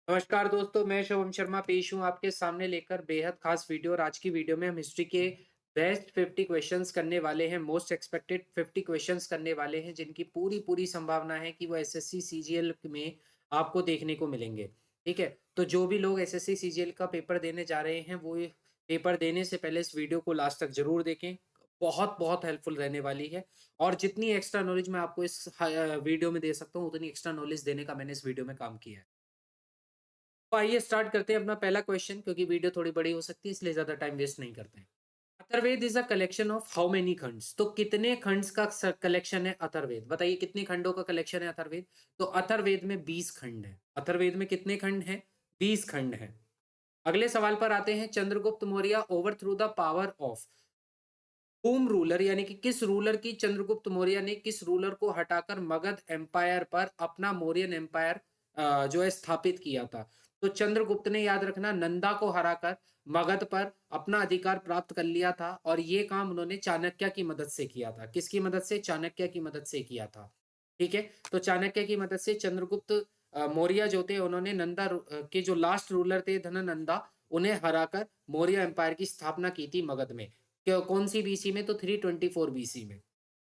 नमस्कार दोस्तों, मैं शुभम शर्मा पेश हूँ आपके सामने लेकर बेहद खास वीडियो। और आज की वीडियो में हम हिस्ट्री के बेस्ट 50 क्वेश्चंस करने वाले हैं। मोस्ट एक्सपेक्टेड 50 क्वेश्चंस करने वाले हैं, जिनकी पूरी पूरी संभावना है कि वो एसएससी सीजीएल में आपको देखने को मिलेंगे। ठीक है, तो जो भी लोग एसएससी सीजीएल का पेपर देने जा रहे हैं, वो ये पेपर देने से पहले इस वीडियो को लास्ट तक जरूर देखें। बहुत बहुत हेल्पफुल रहने वाली है। और जितनी एक्स्ट्रा नॉलेज मैं आपको इस वीडियो में दे सकता हूँ, उतनी एक्स्ट्रा नॉलेज देने का मैंने इस वीडियो में काम किया है। तो आइए स्टार्ट करते हैं अपना पहला क्वेश्चन, क्योंकि वीडियो थोड़ी बड़ी हो सकती है, इसलिए ज्यादा टाइम वेस्ट नहीं करते हैं। Atharvaveda is a collection of how many खंड्स? तो कितने खंड्स का कलेक्शन है अथर्ववेद? बताइए कितने खंडों का कलेक्शन है अथर्ववेद? तो अथर्ववेद में 20 खंड है। अथर्ववेद में कितने खंड हैं? 20 खंड है। अगले सवाल पर आते हैं। Chandragupta Maurya over through the power of home ruler, यानी कि किस रूलर की चंद्रगुप्त मौर्य ने किस रूलर को हटाकर मगध एम्पायर पर अपना मौर्यन एम्पायर जो है स्थापित किया था? तो चंद्रगुप्त ने, याद रखना, नंदा को हराकर मगध पर अपना अधिकार प्राप्त कर लिया था। और ये काम उन्होंने चाणक्य की मदद से किया था। किसकी मदद से? चाणक्य की मदद से किया था। ठीक है, तो चाणक्य की मदद से चंद्रगुप्त मौर्य जो थे, उन्होंने नंदा के जो लास्ट रूलर थे धननंदा, उन्हें हराकर मौर्य एम्पायर की स्थापना की थी मगध में। कौन सी बीसी में? तो 324 बीसी में।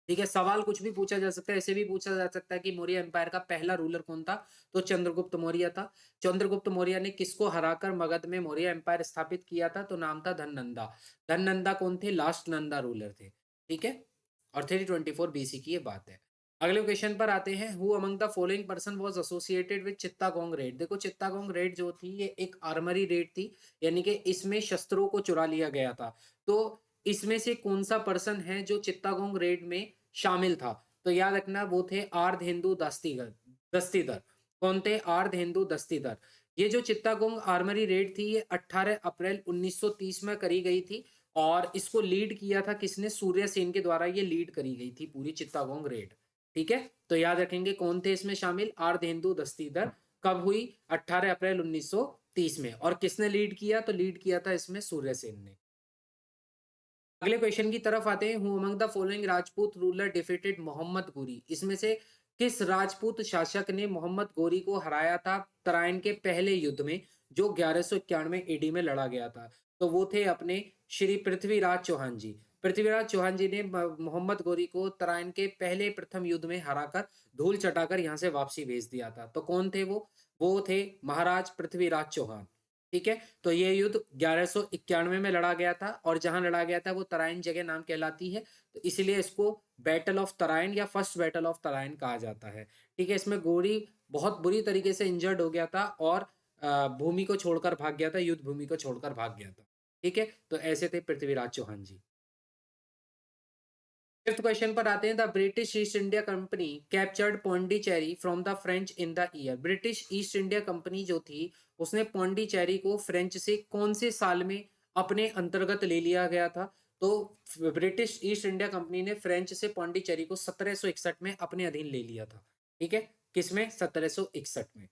ठीक है, सवाल कुछ भी पूछा जा सकता है। ऐसे भी पूछा जा सकता है कि मौर्य एम्पायर का पहला रूलर कौन था? तो चंद्रगुप्त मौर्य था। चंद्रगुप्त मौर्य ने किसको हराकर मगध में मौर्य एम्पायर स्थापित किया था? तो नाम था धननंदा। धननंदा कौन थे? लास्ट नंदा रूलर थे। ठीक है, और 324 बीसी की ये बात है। अगले क्वेश्चन पर आते हैं। Who among the following person was associated with Chittagong red? देखो, चित्तागोंग रेड जो थी, ये एक आर्मरी रेड थी, यानी कि इसमें शस्त्रों को चुरा लिया गया था। तो इसमें से कौन सा पर्सन है जो चित्तागोंग रेड में शामिल था? तो याद रखना, वो थे आर्धहिंदू दस्तीगर दस्तीदर। कौन थे? आर्धहिंदू दस्तीदर। ये जो चित्तागोंग आर्मरी रेड थी, ये 18 अप्रैल 1930 में करी गई थी। और इसको लीड किया था किसने? सूर्य सेन के द्वारा ये लीड करी गई थी पूरी चित्तागोंग रेड। ठीक है, तो याद रखेंगे कौन थे इसमें शामिल? आर्धहिंदू दस्तीदर। कब हुई? 18 अप्रैल 1930 में। और किसने लीड किया? तो लीड किया था इसमें सूर्य सेन ने। अगले क्वेश्चन की तरफ आते हैं। Who among the following Rajput ruler defeated Mohammad Ghori? इसमें से किस राजपूत शासक ने मोहम्मद गोरी को हराया था तराइन के पहले युद्ध में, जो 1191 एडी में लड़ा गया था? तो वो थे अपने श्री पृथ्वीराज चौहान जी। पृथ्वीराज चौहान जी ने मोहम्मद गोरी को तराइन के पहले प्रथम युद्ध में हराकर धूल चटाकर यहाँ से वापसी भेज दिया था। तो कौन थे वो थे महाराज पृथ्वीराज चौहान। ठीक है, तो ये युद्ध 1191 में लड़ा गया था। और जहां लड़ा गया था वो तराइन जगह नाम कहलाती है। तो इसलिए इसको बैटल ऑफ तराइन या फर्स्ट बैटल ऑफ तराइन कहा जाता है। ठीक है, इसमें गोरी बहुत बुरी तरीके से इंजर्ड हो गया था और भूमि को छोड़कर भाग गया था, युद्ध भूमि को छोड़कर भाग गया था। ठीक है, तो ऐसे थे पृथ्वीराज चौहान जी। फिफ्थ क्वेश्चन पर आते हैं। The British east India company captured Pondicherry from the French in the year? British east India company जो थी, उसने पौंडीचेरी को फ्रेंच से कौन से साल में अपने अंतर्गत ले लिया गया था? तो ब्रिटिश ईस्ट इंडिया कंपनी ने फ्रेंच से पौंडीचेरी को 1761 में अपने अधीन ले लिया था। ठीक है, किसमें? 1761 में।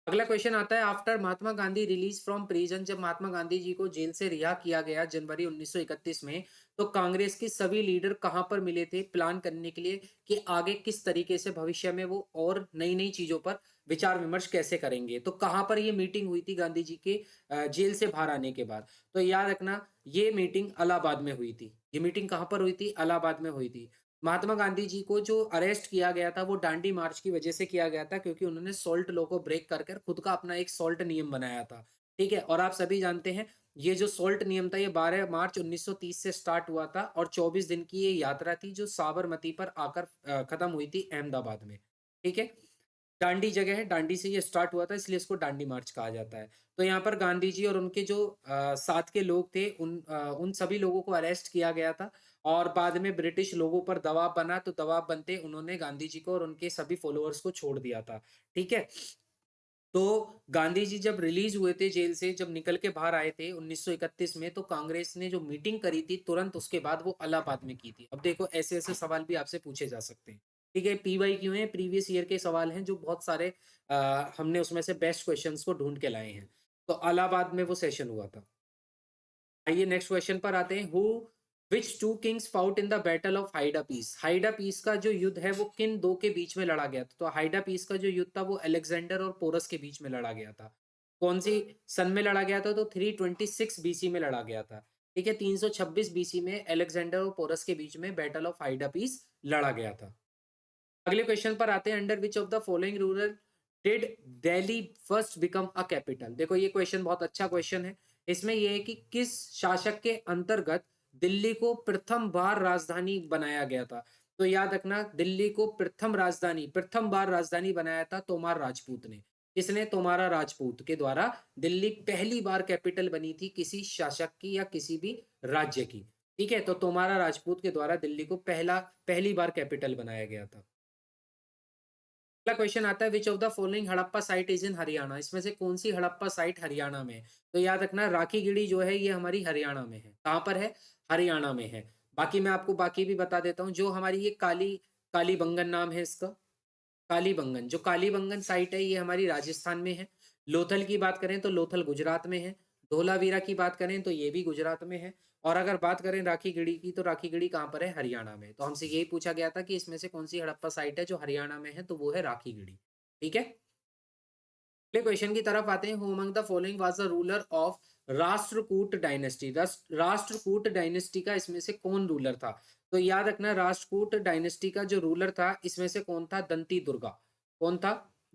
अगला क्वेश्चन आता है। After Mahatma Gandhi release from prison? जब महात्मा गांधी जी को जेल से रिहा किया गया जनवरी 1931 में, तो कांग्रेस के सभी लीडर कहां पर मिले थे प्लान करने के लिए कि आगे किस तरीके से भविष्य में वो और नई नई चीजों पर विचार विमर्श कैसे करेंगे? तो कहां पर ये मीटिंग हुई थी गांधी जी के जेल से बाहर आने के बाद? तो याद रखना, ये मीटिंग इलाहाबाद में हुई थी। ये मीटिंग कहां पर हुई थी? इलाहाबाद में हुई थी। महात्मा गांधी जी को जो अरेस्ट किया गया था, वो डांडी मार्च की वजह से किया गया था, क्योंकि उन्होंने सॉल्ट लॉ को ब्रेक कर कर खुद का अपना एक सॉल्ट नियम बनाया था। ठीक है, और आप सभी जानते हैं, ये जो सॉल्ट नियम था, ये 12 मार्च 1930 से स्टार्ट हुआ था और 24 दिन की ये यात्रा थी, जो साबरमती पर आकर खत्म हुई थी अहमदाबाद में। ठीक है, डांडी जगह है, डांडी से ये स्टार्ट हुआ था, इसलिए इसको डांडी मार्च कहा जाता है। तो यहाँ पर गांधी जी और उनके जो साथ के लोग थे, उन सभी लोगों को अरेस्ट किया गया था। और बाद में ब्रिटिश लोगों पर दबाव बना, तो दबाव बनते उन्होंने गांधी जी को और उनके सभी फॉलोअर्स को छोड़ दिया था। ठीक है, तो गांधी जी जब रिलीज हुए थे जेल से, जब निकल के बाहर आए थे 1931 में, तो कांग्रेस ने जो मीटिंग करी थी तुरंत उसके बाद वो इलाहाबाद में की थी। अब देखो, ऐसे ऐसे सवाल भी आपसे पूछे जा सकते हैं। ठीक है, पीवाई क्यों है, प्रीवियस ईयर के सवाल हैं, जो बहुत सारे हमने उसमें से बेस्ट क्वेश्चंस को ढूंढ के लाए हैं। तो इलाहाबाद में वो सेशन हुआ था। आइए नेक्स्ट क्वेश्चन पर आते हैं। Who which two kings fought in the battle of Hydaspes. Hydaspes का जो युद्ध है वो किन दो के बीच में लड़ा गया था? तो हाइडा पीस का जो युद्ध था वो अलेक्जेंडर और पोरस के बीच में लड़ा गया था। कौन सी सन में लड़ा गया था? तो 326 बीसी में लड़ा गया था। ठीक है, 326 बीसी में अलेक्जेंडर और पोरस के बीच में बैटल ऑफ हाइडा पीस लड़ा गया था। अगले क्वेश्चन पर आते हैं, under which of the following ruler did Delhi first become a capital. देखो ये क्वेश्चन बहुत अच्छा क्वेश्चन है। इसमें यह है कि किस शासक के अंतर्गत दिल्ली को प्रथम बार राजधानी बनाया गया था? तो याद रखना, दिल्ली को प्रथम बार राजधानी बनाया था तोमार राजपूत ने। किसने? तोमारा राजपूत के द्वारा दिल्ली पहली बार कैपिटल बनी थी किसी शासक की या किसी भी राज्य की। ठीक है, तो तोमारा राजपूत के द्वारा दिल्ली को पहली बार कैपिटल बनाया गया था। अगला क्वेश्चन आता है, which of the following Harappa site is in Haryana. इसमें से कौन सी हड़प्पा साइट हरियाणा में है? तो याद रखना, राखीगढ़ी जो है ये हमारी हरियाणा में है। कहाँ पर है? हरियाणा में है। बाकी मैं आपको बाकी भी बता देता हूँ। जो हमारी ये कालीबंगन नाम है इसका, कालीबंगन, जो कालीबंगन साइट है ये हमारी राजस्थान में है। लोथल की बात करें तो लोथल गुजरात में है। धोलावीरा की बात करें तो ये भी गुजरात में है। और अगर बात करें राखीगढ़ी की, तो राखीगढ़ी कहाँ पर है? हरियाणा में। तो हमसे यही पूछा गया था कि इसमें से कौन सी हड़प्पा साइट है जो हरियाणा में है, तो वो है राखीगढ़ी। ठीक है, अगले क्वेश्चन की तरफ आते हैं। Who among the following was the ruler of Rashtrakuta dynasty. Rashtrakuta dynasty का इसमें से कौन रूलर था? तो याद रखना, राष्ट्रकूट डायनेस्टी का जो रूलर था इसमें से कौन था? दंती दुर्गा। कौन था?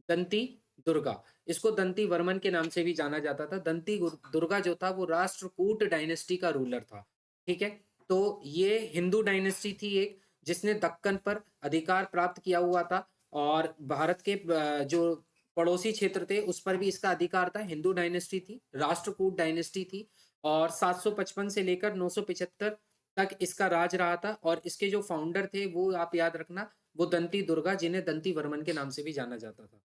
दंती दुर्गा। इसको दंती वर्मन के नाम से भी जाना जाता था। दंती दुर्गा जो था वो राष्ट्रकूट डायनेस्टी का रूलर था। ठीक है, तो ये हिंदू डायनेस्टी थी एक, जिसने दक्कन पर अधिकार प्राप्त किया हुआ था। और भारत के जो पड़ोसी क्षेत्र थे उस पर भी इसका अधिकार था। हिंदू डायनेस्टी थी, राष्ट्रकूट डायनेस्टी थी। और 755 से लेकर 975 तक इसका राज रहा था। और इसके जो फाउंडर थे वो आप याद रखना, वो दंती दुर्गा, जिन्हें दंती वर्मन के नाम से भी जाना जाता था।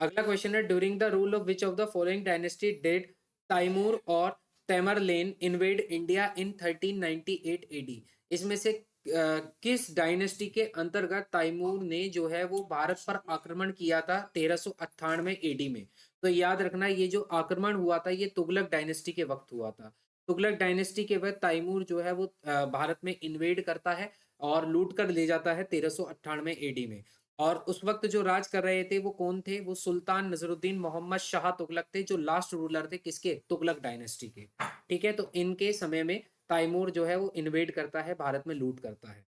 अगला क्वेश्चन है, during the rule of which of the following dynasty did Taimur और Tamerlane invade India in 1398 AD. इसमें से किस डायनेस्टी के अंतर्गत तैमूर ने जो है वो भारत पर आक्रमण किया था 1398 एडी में? तो याद रखना, ये जो आक्रमण हुआ था ये तुगलक डायनेस्टी के वक्त हुआ था। तुगलक डायनेस्टी के वक्त तैमूर जो है वो भारत में इन्वेड करता है और लूट कर ले जाता है 1398 एडी में। और उस वक्त जो राज कर रहे थे वो कौन थे? वो सुल्तान नजरुद्दीन मोहम्मद शाह तुगलक थे, जो लास्ट रूलर थे किसके? तुगलक डायनेस्टी के। ठीक है, तो इनके समय में तैमूर जो है वो इन्वेड करता है, भारत में लूट करता है।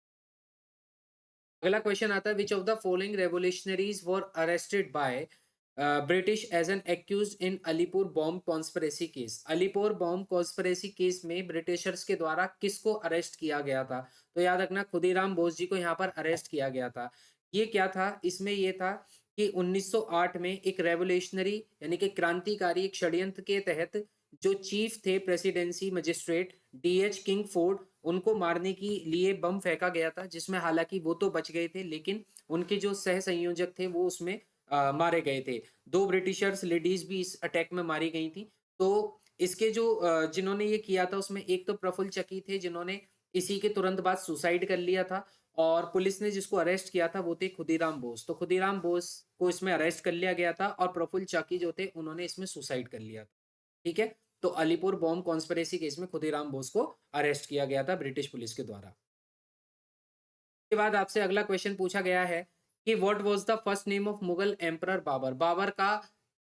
अगला क्वेश्चन आता है, which of the following revolutionaries were arrested by British as an accused in Alipore bomb conspiracy case. Alipore bomb conspiracy case में ब्रिटिशर्स के द्वारा किसको अरेस्ट किया गया था? तो याद रखना, खुदीराम बोस जी को यहाँ पर अरेस्ट किया गया था। ये क्या था? इसमें ये था कि 1908 में एक रेवोल्यूशनरी यानी कि क्रांतिकारी एक षड्यंत्र के तहत जो चीफ थे presidency magistrate DH Kingsford, उनको मारने के लिए बम फेंका गया था, जिसमें हालांकि वो तो बच गए थे लेकिन उनके जो सह संयोजक थे वो उसमें मारे गए थे। दो ब्रिटिशर्स लेडीज भी इस अटैक में मारी गई थी। तो इसके जो जिन्होंने ये किया था उसमें एक तो प्रफुल्ल चकी थे, जिन्होंने इसी के तुरंत बाद सुसाइड कर लिया था। और पुलिस ने जिसको अरेस्ट किया था वो थे खुदीराम बोस। तो खुदीराम बोस को इसमें अरेस्ट कर लिया गया था और प्रफुल्ल चाकी जो थे उन्होंने इसमें सुसाइड कर लिया था। ठीक है, तो अलीपुर बॉम्ब कॉन्स्पिरेसी केस में खुदीराम बोस को अरेस्ट किया गया था ब्रिटिश पुलिस के द्वारा। के बाद आपसे अगला क्वेश्चन पूछा गया है कि what was the first name of Mughal emperor Babur. Babur का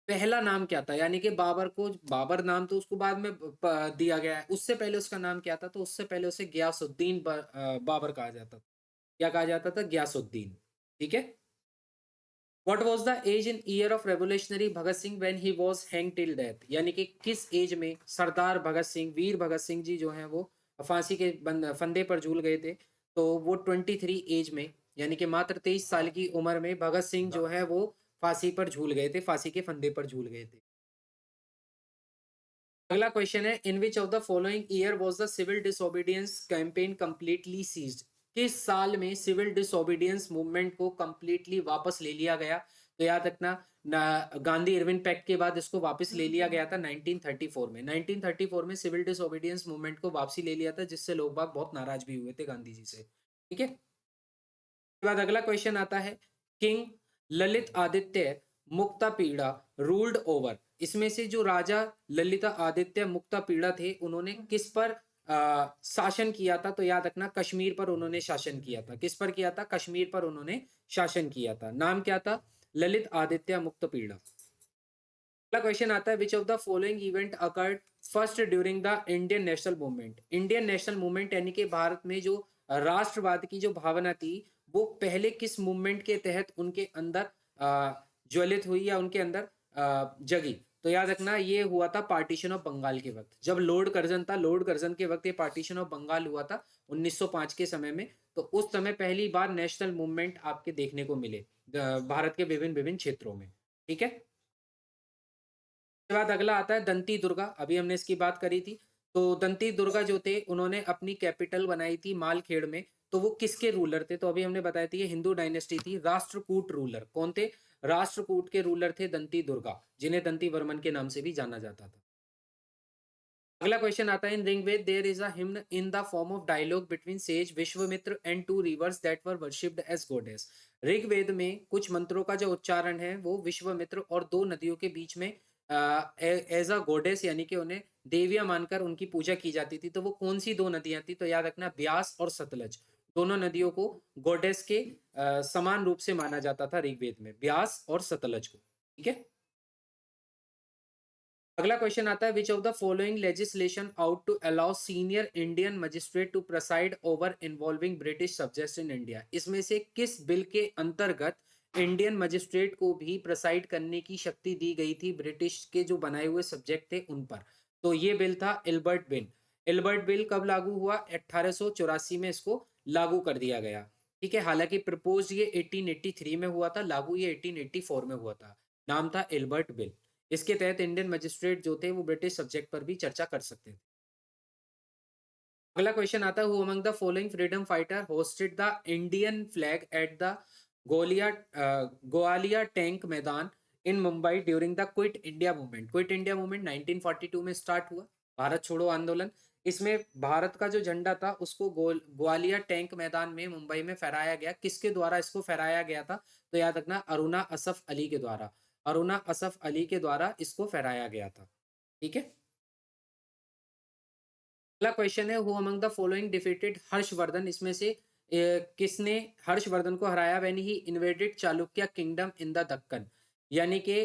पहला नाम क्या था? यानी कि बाबर को, बाबर नाम तो उसको बाद में दिया गया है, उससे पहले उसका नाम क्या था? तो उससे पहले उसे गयासुद्दीन बाबर कहा जाता था। क्या कहा जाता था? गयासुद्दीन। ठीक है, what was the age in year of revolutionary Bhagat Singh when he was hang till death. यानी कि किस एज में सरदार भगत सिंह, वीर भगत सिंह जी जो हैं वो फांसी के फंदे पर झूल गए थे? तो वो 23 एज में, यानी कि मात्र 23 साल की उम्र में भगत सिंह जो है वो फांसी पर झूल गए थे, फांसी के फंदे पर झूल गए थे। अगला क्वेश्चन है, in which of the following year was the civil disobedience campaign completely ceased. किस साल में सिविल डिसोबीडियंस मूवमेंट को कंप्लीटली वापस ले लिया गया? तो याद रखना, गांधी इरविन पैक्ट के बाद इसको वापस ले लिया गया था 1934 में। 1934 में सिविल डिसोबीडियंस मूवमेंट को वापसी ले लिया था, जिससे लोग बाग बहुत नाराज भी हुए थे गांधी जी से। ठीक है, उसके बाद अगला क्वेश्चन आता है, king Lalitaditya Muktapida ruled over. इसमें से जो राजा ललिता आदित्य मुक्तापीड़ा थे उन्होंने किस पर शासन किया था? तो याद रखना कश्मीर पर उन्होंने शासन किया था। किस पर किया था? कश्मीर पर उन्होंने शासन किया था। नाम क्या था? ललित आदित्य मुक्तपीड़ा। अगला क्वेश्चन आता है, which of the following event occurred first during the Indian national movement? Indian national movement यानी कि भारत में जो राष्ट्रवाद की जो भावना थी, वो पहले किस मूवमेंट के तहत उनके अंदर ज्वलित हुई या उनके अंदर जगी? तो याद रखना ये हुआ था पार्टीशन ऑफ बंगाल के वक्त, जब लॉर्ड कर्जन था, लॉर्ड कर्जन के वक्त ये पार्टीशन ऑफ बंगाल हुआ था 1905 के समय में। तो उस समय पहली बार नेशनल मूवमेंट आपके देखने को मिले भारत के विभिन्न विभिन्न क्षेत्रों में। ठीक है, उसके बाद अगला आता है दंती दुर्गा। अभी हमने इसकी बात करी थी। तो दंती दुर्गा जो थे, उन्होंने अपनी कैपिटल बनाई थी मालखेड़ में। तो वो किसके रूलर थे? तो अभी हमने बताया थी ये हिंदू डायनेस्टी थी। राष्ट्रकूट रूलर कौन थे? राष्ट्रकूट के रूलर थे दंती दुर्गा, जिन्हें दंती वर्मन के नाम से भी जाना जाता था। अगला क्वेश्चन आता है, in Rigveda there is a hymn in the form of dialogue between sage Vishwamitra and two rivers that were worshipped as goddess. Rigveda में कुछ मंत्रों का जो उच्चारण है वो विश्वामित्र और दो नदियों के बीच में एज अ गॉडेस यानी कि उन्हें देवियां मानकर उनकी पूजा की जाती थी। तो वो कौन सी दो नदियां थी? तो याद रखना ब्यास और सतलज, दोनों नदियों को गॉडेस के समान रूप से माना जाता था ऋग्वेद में, ब्यास और सतलज को। ठीक है, अगला क्वेश्चन आता है, which of the following legislation out to allow senior Indian magistrate to preside over involving British subjects in India? इसमें से किस बिल के अंतर्गत इंडियन मजिस्ट्रेट को भी प्रेसाइड करने की शक्ति दी गई थी ब्रिटिश के जो बनाए हुए सब्जेक्ट थे उन पर? तो ये बिल था एल्बर्ट बिल। एल्बर्ट बिल कब लागू हुआ? 1884 में इसको लागू कर दिया गया। ठीक है, हालांकि प्रपोज ये 1883 में हुआ था, लागू ये 1884 में हुआ था। नाम था एल्बर्ट बिल। इसके तहत इंडियन मजिस्ट्रेट जो थे वो ब्रिटिश सब्जेक्ट पर भी चर्चा कर सकते थे। अगला क्वेश्चन आता है, who among the following freedom fighter hoisted the Indian flag at the Golia Gowalia tank Maidan in Mumbai during the quit India movement? Quit India movement 1942 में स्टार्ट हुआ, भारत छोड़ो आंदोलन। इसमें भारत का जो झंडा था उसको ग्वालियर टैंक मैदान में मुंबई में फहराया गया। किसके द्वारा इसको फहराया गया था? तो याद रखना अरुणा असफ अली के द्वारा। अरुणा असफ अली के द्वारा इसको फहराया गया था। ठीक है, अगला क्वेश्चन है, who among the following defeated Harshvardhan? इसमें से किसने हर्षवर्धन को हराया when he invaded Chalukya kingdom in the Deccan? यानी कि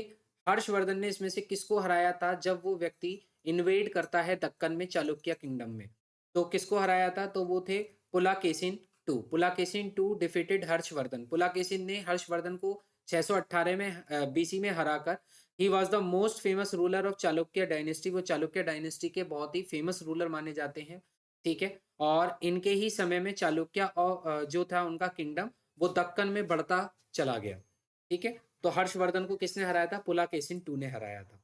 हर्षवर्धन ने इसमें से किसको हराया था जब वो व्यक्ति इन्वेड करता है दक्कन में चालुक्य किंगडम में? तो किसको हराया था? तो वो थे Pulakeshin two. Pulakeshin two defeated Harshavardhana. Pulakeshin ने हर्षवर्धन को 618 में बीसी में हराकर, he was the most famous ruler of Chalukya dynasty. वो चालुक्य डायनेस्टी के बहुत ही फेमस रूलर माने जाते हैं। ठीक है, और इनके ही समय में चालुक्य और जो था उनका किंगडम वो दक्कन में बढ़ता चला गया। ठीक है, तो हर्षवर्धन को किसने हराया था? पुलाकेसिन टू ने हराया था।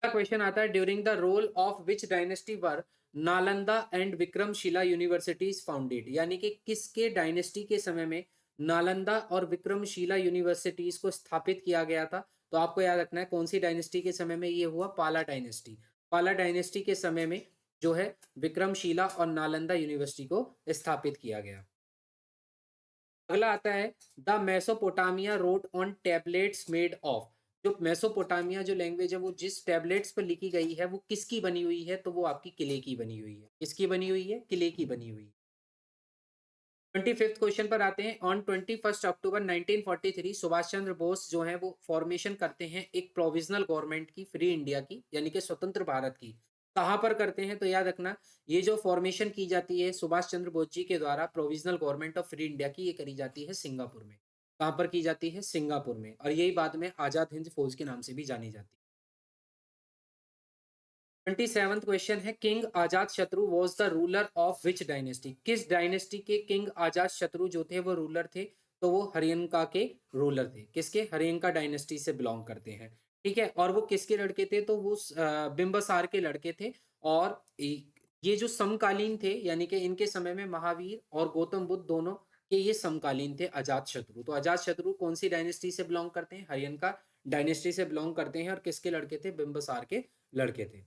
क्वेश्चन आता है, during the role of which dynasty were Nalanda and Vikramshila universities founded? यानी कि किसके डायनेस्टी के समय में नालंदा और विक्रमशिला यूनिवर्सिटीज को स्थापित किया गया था? तो आपको याद रखना है कौन सी डायनेस्टी के समय में ये हुआ? पाला डायनेस्टी। पाला डायनेस्टी के समय में जो है विक्रमशिला और नालंदा यूनिवर्सिटी को स्थापित किया गया। अगला आता है, the Mesopotamia road on tablets made of. जो मेसोपोटामिया जो लैंग्वेज है वो जिस टेबलेट्स पर लिखी गई है वो किसकी बनी हुई है? तो वो आपकी किले की बनी हुई है। किसकी बनी हुई है? किले की बनी हुई है। 25th क्वेश्चन पर आते हैं, ऑन 21 अक्टूबर 1943 सुभाष चंद्र बोस जो है वो फॉर्मेशन करते हैं एक प्रोविजनल गवर्नमेंट की, फ्री इंडिया की यानी कि स्वतंत्र भारत की। कहाँ पर करते हैं? तो याद रखना ये जो फॉर्मेशन की जाती है सुभाष चंद्र बोस जी के द्वारा provisional government of free India की, ये करी जाती है सिंगापुर में। कहाँ पर की जाती है? सिंगापुर में। और यही बाद में आजाद हिंद फौज के नाम से भी जानी जाती है। 27th क्वेश्चन है, किंग अजात शत्रु was the ruler of which dynasty? किस डायनेस्टी के किंग अजात शत्रु जो थे वो रूलर थे? तो वो हरियंका के रूलर थे। किसके? हरियंका डायनेस्टी से बिलोंग करते हैं। ठीक है, और वो किसके लड़के थे? तो वो बिंबसार के लड़के थे। और ये जो समकालीन थे यानी कि इनके समय में महावीर और गौतम बुद्ध दोनों के ये समकालीन थे अजात शत्रु। तो अजात शत्रु कौन सी डायनेस्टी से बिलोंग करते हैं? हरियंका डायनेस्टी से बिलोंग करते हैं। और किसके लड़के थे? बिंबसार के लड़के थे।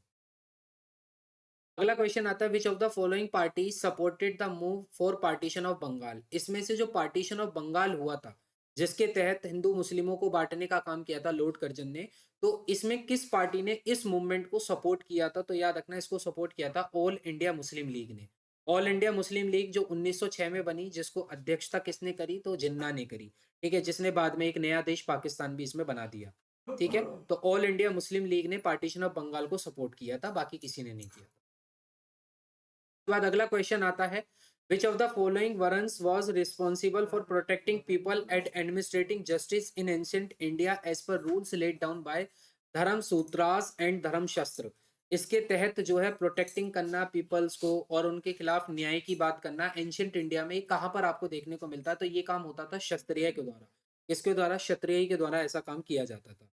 अगला क्वेश्चन आता है, which of the following party supported the move for partition of Bengal? इसमें से जो पार्टीशन ऑफ बंगाल हुआ था जिसके तहत हिंदू मुस्लिमों को बांटने का काम किया था लॉर्ड कर्जन ने। तो इसमें किस पार्टी ने इस मूवमेंट को सपोर्ट किया था? तो याद रखना, इसको सपोर्ट किया था ऑल इंडिया मुस्लिम लीग ने। ऑल इंडिया मुस्लिम लीग जो 1906 में बनी, जिसको अध्यक्षता किसने करी? तो जिन्ना ने करी। ठीक है, जिसने बाद में एक नया देश पाकिस्तान भी इसमें बना दिया। ठीक है, तो ऑल इंडिया मुस्लिम लीग ने पार्टीशन ऑफ बंगाल को सपोर्ट किया था, बाकी किसी ने नहीं किया था। उसके बाद अगला क्वेश्चन आता है, which of the following warrants was responsible for protecting people and administrating justice in ancient India as per rules laid down by धर्म सूत्रास एंड धर्म शस्त्र? इसके तहत जो है प्रोटेक्टिंग करना पीपल्स को और उनके खिलाफ न्याय की बात करना एंशियंट इंडिया में कहां पर आपको देखने को मिलता है? तो ये काम होता था क्षत्रिय के द्वारा। इसके द्वारा क्षत्रिय के द्वारा ऐसा काम किया जाता था।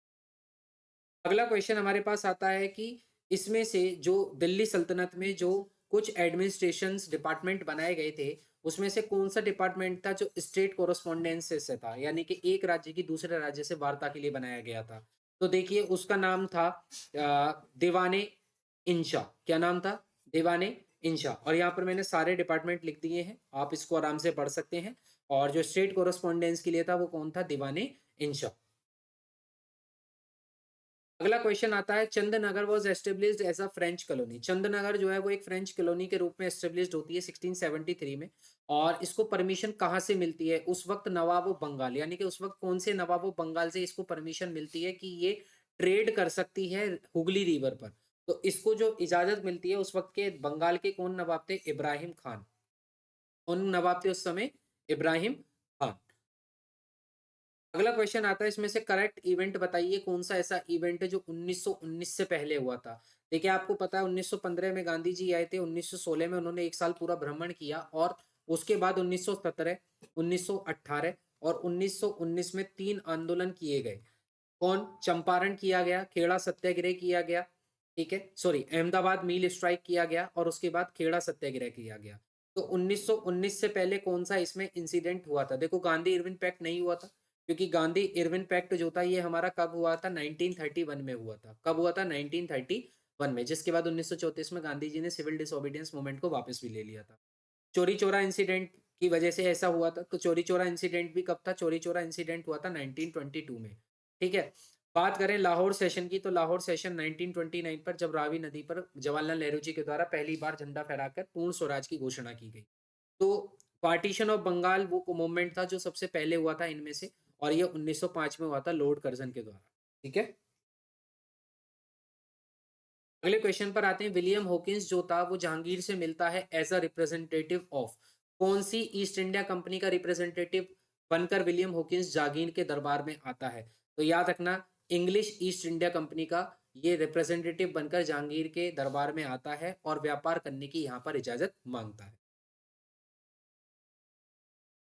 अगला क्वेश्चन हमारे पास आता है कि इसमें से जो दिल्ली सल्तनत में जो कुछ एडमिनिस्ट्रेशन डिपार्टमेंट बनाए गए थे, उसमें से कौन सा डिपार्टमेंट था जो स्टेट कोरस्पोंडेंस से था, यानी कि एक राज्य की दूसरे राज्य से वार्ता के लिए बनाया गया था? तो देखिए उसका नाम था दीवाने इंशा। क्या नाम था? दीवाने इंशा। और यहाँ पर मैंने सारे डिपार्टमेंट लिख दिए हैं, आप इसको आराम से पढ़ सकते हैं। और जो स्टेट कोरस्पोंडेंस के लिए था वो कौन था? दीवाने इंशा। अगला क्वेश्चन आता है, Chandannagar was established as a French colony. Chandannagar जो है वो एक फ्रेंच कॉलोनी के रूप में एस्टेब्लिश्ड होती है 1673 में। और इसको परमिशन कहाँ से मिलती है? उस वक्त नवाब ऑफ बंगाल, यानी कि उस वक्त कौन से नवाब ऑफ बंगाल से इसको परमिशन मिलती है कि ये ट्रेड कर सकती है हुगली रिवर पर? तो इसको जो इजाजत मिलती है, उस वक्त के बंगाल के कौन नवाब थे? इब्राहिम खान। कौन नवाब थे उस समय? इब्राहिम खान। अगला क्वेश्चन आता है, इसमें से करेक्ट इवेंट बताइए, कौन सा ऐसा इवेंट है जो 1919 से पहले हुआ था? देखिए आपको पता है 1915 में गांधी जी आए थे, 1916 में उन्होंने एक साल पूरा भ्रमण किया, और उसके बाद 1917, 1918 और 1919 में 3 आंदोलन किए गए। कौन? चंपारण किया गया, खेड़ा सत्याग्रह किया गया, ठीक है, सॉरी अहमदाबाद मील स्ट्राइक किया गया, और उसके बाद खेड़ा सत्याग्रह किया गया। तो 1919 से पहले कौन सा इसमें इंसिडेंट हुआ था? देखो गांधी इरविन पैक्ट नहीं हुआ था, क्योंकि गांधी इरविन पैक्ट जो था ये हमारा कब हुआ था? 1931 में हुआ था। कब हुआ था? 1931 में, जिसके बाद 1934 में गांधी जी ने सिविल डिसोबीडियंस मूवमेंट को वापस भी ले लिया था। चोरी चोरा इंसिडेंट की वजह से ऐसा हुआ था। तो चोरी चोरा इंसिडेंट भी कब था? चोरी चोरा इंसिडेंट हुआ था 1922 में। ठीक है, बात करें लाहौर सेशन की, तो लाहौर सेशन 1929 पर, जब रावी नदी पर जवाहरलाल नेहरू जी के द्वारा पहली बार झंडा फहराकर पूर्ण स्वराज की घोषणा की गई। तो पार्टीशन ऑफ बंगाल वो मूवमेंट था जो सबसे पहले हुआ था इनमें से, और ये 1905 में हुआ था लॉर्ड कर्जन के द्वारा। ठीक है, अगले क्वेश्चन पर आते हैं। विलियम हॉकिंस जो था वो जहांगीर से मिलता है एज अ रिप्रेजेंटेटिव ऑफ कौन सी ईस्ट इंडिया कंपनी का रिप्रेजेंटेटिव बनकर विलियम हॉकिंस जहांगीर के दरबार में आता है? तो याद रखना, इंग्लिश ईस्ट इंडिया कंपनी का ये रिप्रेजेंटेटिव बनकर जहांगीर के दरबार में आता है और व्यापार करने की यहाँ पर इजाजत मांगता है।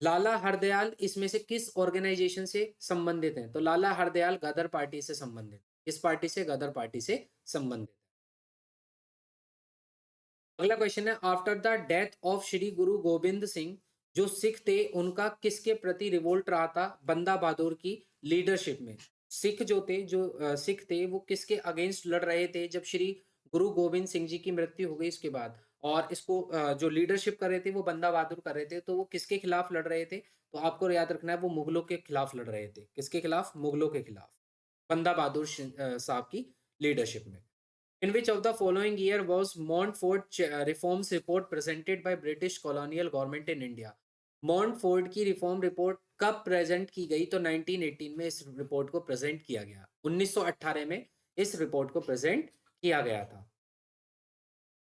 लाला हरदयाल इसमें से किस ऑर्गेनाइजेशन से संबंधित हैं? तो लाला हरदयाल गदर पार्टी से संबंधित। किस पार्टी से? गदर पार्टी से संबंधित। अगला क्वेश्चन है, after the death of Shri गुरु गोविंद सिंह जो सिख थे उनका किसके प्रति रिवोल्ट रहा था बंदा बहादुर की लीडरशिप में? सिख जो थे, जो सिख थे वो किसके अगेंस्ट लड़ रहे थे जब श्री गुरु गोविंद सिंह जी की मृत्यु हो गई इसके बाद? और इसको जो लीडरशिप कर रहे थे वो बंदा बहादुर कर रहे थे, तो वो किसके खिलाफ लड़ रहे थे? तो आपको याद रखना है वो मुगलों के खिलाफ लड़ रहे थे। किसके खिलाफ? मुगलों के खिलाफ, बंदा बहादुर साहब की लीडरशिप में। In which of the following year was Montfort reforms report presented by British colonial government in India? Montfort की रिफॉर्म रिपोर्ट कब प्रेजेंट की गई? तो 1918 में इस रिपोर्ट को प्रेजेंट किया गया। 1918 में इस रिपोर्ट को प्रेजेंट किया गया था।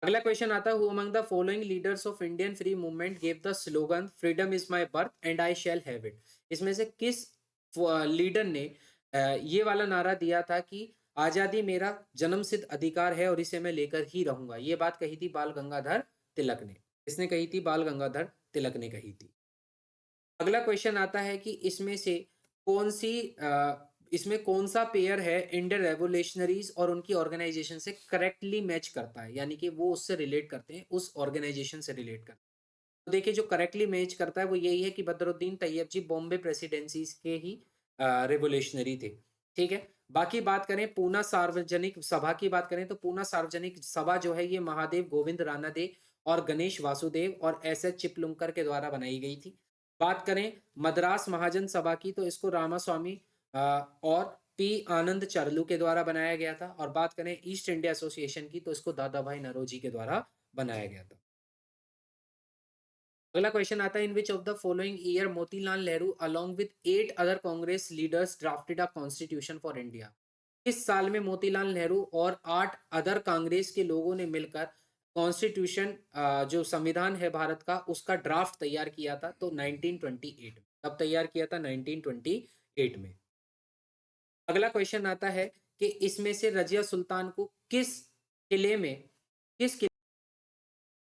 अगला क्वेश्चन आता है, who among the following leaders of Indian free movement gave the slogan freedom is my birth and I shall have it? इसमें से किस लीडर ने ये वाला नारा दिया था कि आजादी मेरा जन्मसिद्ध अधिकार है और इसे मैं लेकर ही रहूंगा? ये बात कही थी बाल गंगाधर तिलक ने। इसने कही थी? बाल गंगाधर तिलक ने कही थी। अगला क्वेश्चन आता है कि इसमें से कौन सी इसमें कौन सा पेयर है इंडियन रेवोल्यूशनरीज और उनकी ऑर्गेनाइजेशन से करेक्टली मैच करता है, यानी कि वो उससे रिलेट करते हैं, उस ऑर्गेनाइजेशन से रिलेट करते हैं? तो देखिए जो करेक्टली मैच करता है वो यही है कि बदरुद्दीन तैयब जी बॉम्बे प्रेसिडेंसी के ही रेवोल्यूशनरी थे। ठीक है, बाकी बात करें पूना सार्वजनिक सभा की बात करें, तो पूना सार्वजनिक सभा जो है ये महादेव गोविंद रानादे और गणेश वासुदेव और एस एच चिपलुंकर के द्वारा बनाई गई थी। बात करें मद्रास महाजन सभा की तो इसको रामास्वामी और पी आनंद चरलू के द्वारा बनाया गया था। और बात करें ईस्ट इंडिया एसोसिएशन की तो इसको दादा भाई नौरोजी के द्वारा बनाया गया था। अगला क्वेश्चन आता है, in which of the following year Motilal Nehru along with 8 other Congress leaders drafted a constitution for India. इस साल में मोतीलाल नेहरू और 8 अदर कांग्रेस के लोगों ने मिलकर कॉन्स्टिट्यूशन, जो संविधान है भारत का, उसका ड्राफ्ट तैयार किया था। तो 1928 में। कब तैयार किया था? 1928 में। अगला क्वेश्चन आता है कि इसमें से रजिया सुल्तान को किले में किस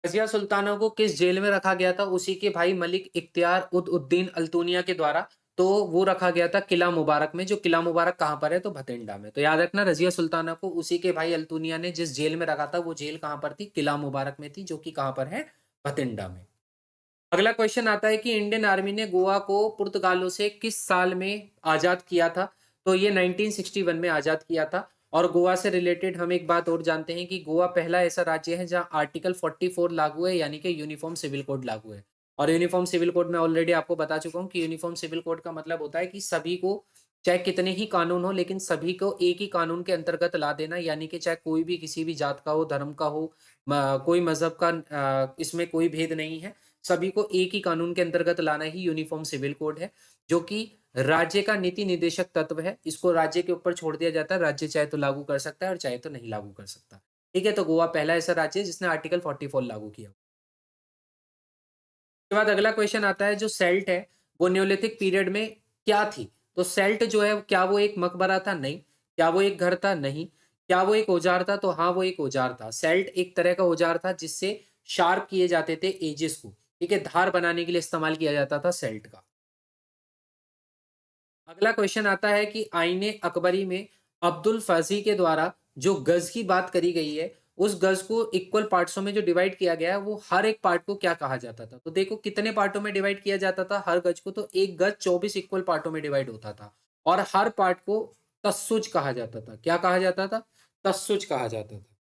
रज़िया सुल्ताना को किस जेल में रखा गया था? उसी के भाई मलिक इख्तियार उद उद्दीन अल्तूनिया के द्वारा। तो वो रखा गया था किला मुबारक में। जो किला मुबारक कहाँ पर है? तो भटिंडा में। तो याद रखना, रज़िया सुल्ताना को उसी के भाई अल्तूनिया ने जिस जेल में रखा था, वो जेल कहाँ पर थी? किला मुबारक में थी, जो कि कहाँ पर है? भटिंडा में। अगला क्वेश्चन आता है कि इंडियन आर्मी ने गोवा को पुर्तगालों से किस साल में आजाद किया था? तो ये 1961 में आजाद किया था। और गोवा से रिलेटेड हम एक बात और जानते हैं कि गोवा पहला ऐसा राज्य है जहां आर्टिकल 44 लागू है, यानी कि यूनिफॉर्म सिविल कोड लागू है। और यूनिफॉर्म सिविल कोड में ऑलरेडी आपको बता चुका हूं कि यूनिफॉर्म सिविल कोड का मतलब होता है कि सभी को, चाहे कितने ही कानून हो, लेकिन सभी को एक ही कानून के अंतर्गत ला देना। यानी कि चाहे कोई भी किसी भी जात का हो, धर्म का हो, कोई मजहब का, इसमें कोई भेद नहीं है। सभी को एक ही कानून के अंतर्गत लाना ही यूनिफॉर्म सिविल कोड है, जो कि राज्य का नीति निदेशक तत्व है। इसको राज्य के ऊपर छोड़ दिया जाता है। राज्य चाहे तो लागू कर सकता है और चाहे तो नहीं लागू कर सकता। ठीक है, तो गोवा पहला ऐसा राज्य है जिसने आर्टिकल 44 लागू किया। उसके बाद अगला क्वेश्चन आता है, जो सेल्ट है वो न्योलिथिक पीरियड में क्या थी? तो सेल्ट जो है, क्या वो एक मकबरा था? नहीं। क्या वो एक घर था? नहीं। क्या वो एक औजार था? तो हाँ, वो एक औजार था। सेल्ट एक तरह का औजार था जिससे शार्प किए जाते थे एजेस को। ठीक है, धार बनाने के लिए इस्तेमाल किया जाता था सेल्ट का। अगला क्वेश्चन आता है कि आईने अकबरी में अब्दुल फजी के द्वारा जो गज की बात करी गई है, उस गज को इक्वल पार्ट्सों में जो डिवाइड किया गया है, वो हर एक पार्ट को क्या कहा जाता था? तो देखो कितने पार्टों में डिवाइड किया जाता था हर गज को। तो एक गज 24 इक्वल पार्टों में डिवाइड होता था। और हर पार्ट को तस्सुज कहा जाता था। क्या कहा जाता था? तस्सुज कहा जाता था।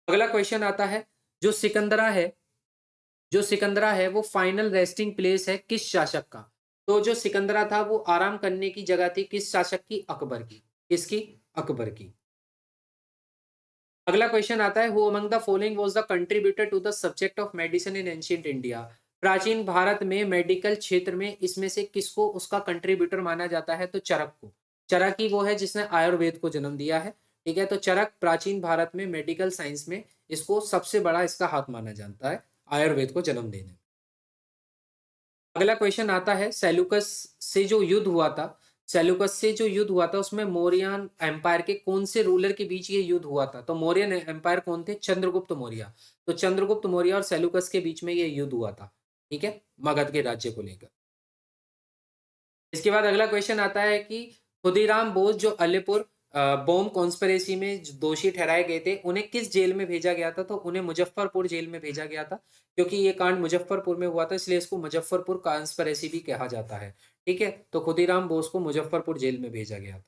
अगला क्वेश्चन आता है, जो सिकंदरा है जो सिकंदरा है वो फाइनल रेस्टिंग प्लेस है किस शासक का? तो जो सिकंदरा था वो आराम करने की जगह थी किस शासक की? अकबर की। किसकी? अकबर की। अगला क्वेश्चन आता है, who among the following was the contributor to the subject of medicine in ancient India? प्राचीन भारत में मेडिकल क्षेत्र में इसमें से किसको उसका कंट्रीब्यूटर माना जाता है? तो चरक को। चरक ही वो है जिसने आयुर्वेद को जन्म दिया है। ठीक है, तो चरक प्राचीन भारत में मेडिकल साइंस में इसको सबसे बड़ा इसका हाथ माना जाता है आयुर्वेद को जन्म देने में। अगला क्वेश्चन आता है, सेल्यूकस से जो युद्ध हुआ था, सेल्यूकस से जो युद्ध हुआ था उसमें मौर्यन एम्पायर के कौन से रूलर के बीच ये युद्ध हुआ था? तो मौर्यन एम्पायर कौन थे? चंद्रगुप्त मौर्य। तो चंद्रगुप्त मौर्य और सेल्यूकस के बीच में ये युद्ध हुआ था। ठीक है, मगध के राज्य को लेकर। इसके बाद अगला क्वेश्चन आता है कि खुदीराम बोस जो अलीपुर बॉम्ब कॉन्स्पिरेसी में जो दोषी ठहराए गए थे, उन्हें किस जेल में भेजा गया था? तो उन्हें मुजफ्फरपुर जेल में भेजा गया था। क्योंकि ये कांड मुजफ्फरपुर में हुआ था, इसलिए इसको मुजफ्फरपुर कॉन्स्पिरेसी भी कहा जाता है। ठीक है, तो खुदीराम बोस को मुजफ्फरपुर जेल में भेजा गया था।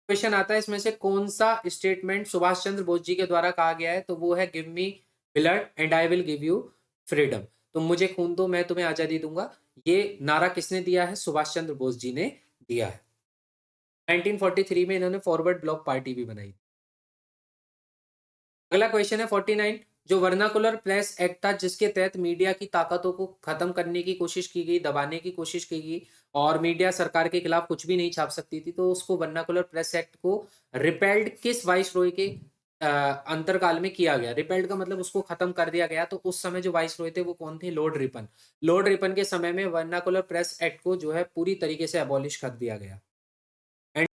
क्वेश्चन आता है, इसमें से कौन सा स्टेटमेंट सुभाष चंद्र बोस जी के द्वारा कहा गया है? तो वो है, give me blood and I will give you freedom. तुम मुझे खून दो, मैं तुम्हें आजादी दूंगा। ये नारा किसने दिया है? सुभाष चंद्र बोस जी ने दिया है। 1943 में इन्होंने फॉरवर्ड ब्लॉक पार्टी भी बनाई। अगला क्वेश्चन है 49, जो वर्नाकुलर प्रेस एक्ट था जिसके तहत मीडिया की ताकतों को खत्म करने की कोशिश की गई, दबाने की कोशिश की गई, और मीडिया सरकार के खिलाफ कुछ भी नहीं छाप सकती थी, तो उसको वर्नाकुलर प्रेस एक्ट को रिपेल्ड किस वाइसरॉय के अंतरकाल में किया गया? रिपेल्ड का मतलब उसको खत्म कर दिया गया। तो उस समय जो वाइसरॉय थे वो कौन थे? Lord Ripon. लॉर्ड रिपन के समय में वर्नाकुलर प्रेस एक्ट को जो है पूरी तरीके से अबॉलिश कर दिया गया।